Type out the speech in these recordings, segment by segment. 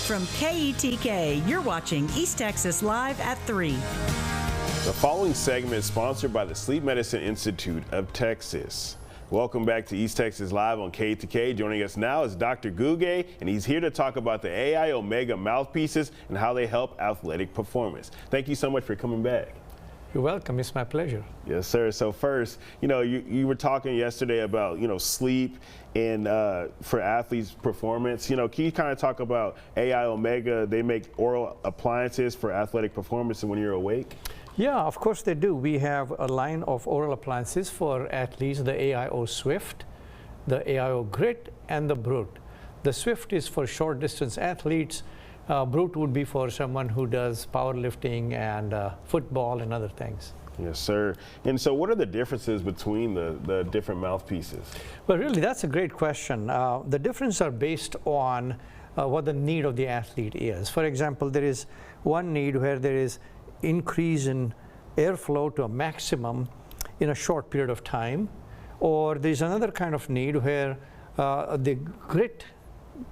From KETK, you're watching East Texas Live at 3. The following segment is sponsored by the Sleep Medicine Institute of Texas. Welcome back to East Texas Live on KETK. Joining us now is Dr. Guge, and he's here to talk about the AIOmega mouthpieces and how they help athletic performance. Thank you so much for coming back. You're welcome. It's my pleasure. Yes, sir. So first, you were talking yesterday about, sleep and for athletes' performance. Can you kind of talk about AIOmega? They make oral appliances for athletic performance and when you're awake? Yeah, of course they do. We have a line of oral appliances for athletes, the AIO Swift, the AIO Grit, and the Brute. The Swift is for short distance athletes. Brute would be for someone who does powerlifting and football and other things. Yes, sir. And so what are the differences between the different mouthpieces? Well, really, that's a great question. The differences are based on what the need of the athlete is. For example, there is one need where there is increase in airflow to a maximum in a short period of time, or there's another kind of need where the grit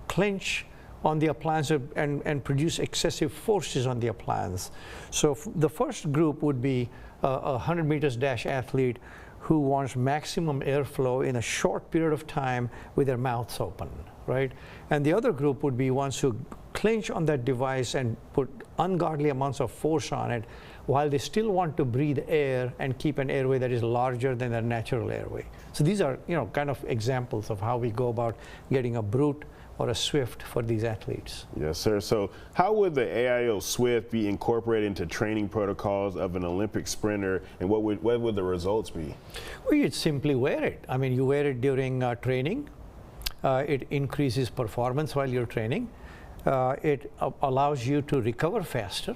clench on the appliance and produce excessive forces on the appliance. So the first group would be a 100 meters dash athlete who wants maximum airflow in a short period of time with their mouths open, right? And the other group would be ones who clench on that device and put ungodly amounts of force on it while they still want to breathe air and keep an airway that is larger than their natural airway. So these are, kind of examples of how we go about getting a Brute or a Swift for these athletes. Yes, sir. So how would the AIO Swift be incorporated into training protocols of an Olympic sprinter, and what would the results be? Well, you'd simply wear it. I mean, you wear it during training. It increases performance while you're training. It allows you to recover faster,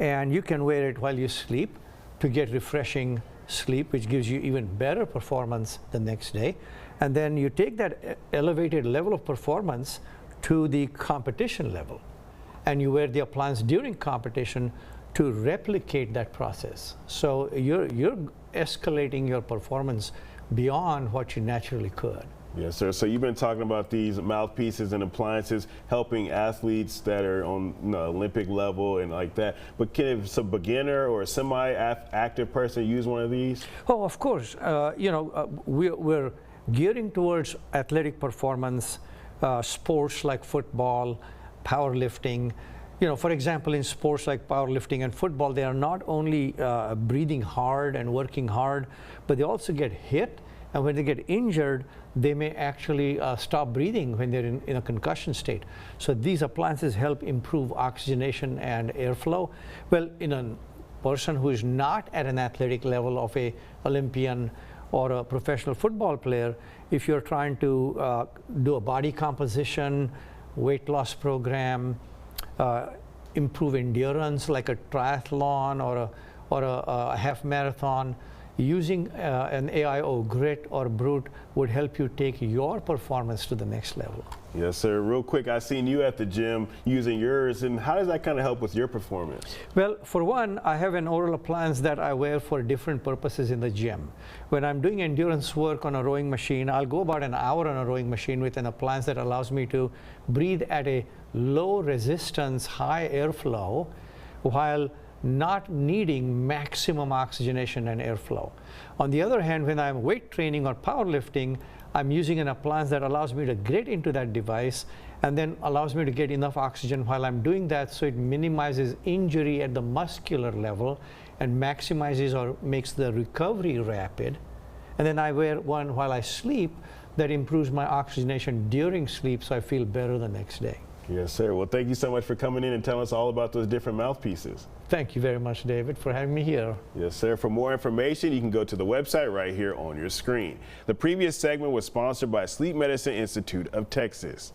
and you can wear it while you sleep to get refreshing sleep, which gives you even better performance the next day. And then you take that elevated level of performance to the competition level, and you wear the appliance during competition to replicate that process. So you're escalating your performance beyond what you naturally could. Yes, sir. So you've been talking about these mouthpieces and appliances helping athletes that are on Olympic level and like that. But can a beginner or a semi-active person use one of these? Oh, of course. We're gearing towards athletic performance, sports like football, powerlifting. For example, in sports like powerlifting and football, they are not only breathing hard and working hard, but they also get hit. And when they get injured, they may actually stop breathing when they're in a concussion state. So these appliances help improve oxygenation and airflow. Well, in a person who is not at an athletic level of an Olympian or a professional football player, if you're trying to do a body composition, weight loss program, improve endurance like a triathlon or a half marathon, using an AIO Grit or Brute would help you take your performance to the next level. Yes, sir. Real quick, I've seen you at the gym using yours, and how does that kind of help with your performance? Well, for one, I have an oral appliance that I wear for different purposes in the gym. When I'm doing endurance work on a rowing machine, I'll go about an hour on a rowing machine with an appliance that allows me to breathe at a low resistance, high airflow, while not needing maximum oxygenation and airflow. On the other hand, when I'm weight training or powerlifting, I'm using an appliance that allows me to get into that device and then allows me to get enough oxygen while I'm doing that, so it minimizes injury at the muscular level and maximizes or makes the recovery rapid. And then I wear one while I sleep that improves my oxygenation during sleep, so I feel better the next day. Yes, sir. Well, thank you so much for coming in and telling us all about those different mouthpieces. Thank you very much, David, for having me here. Yes, sir. For more information, you can go to the website right here on your screen. The previous segment was sponsored by Sleep Medicine Institute of Texas.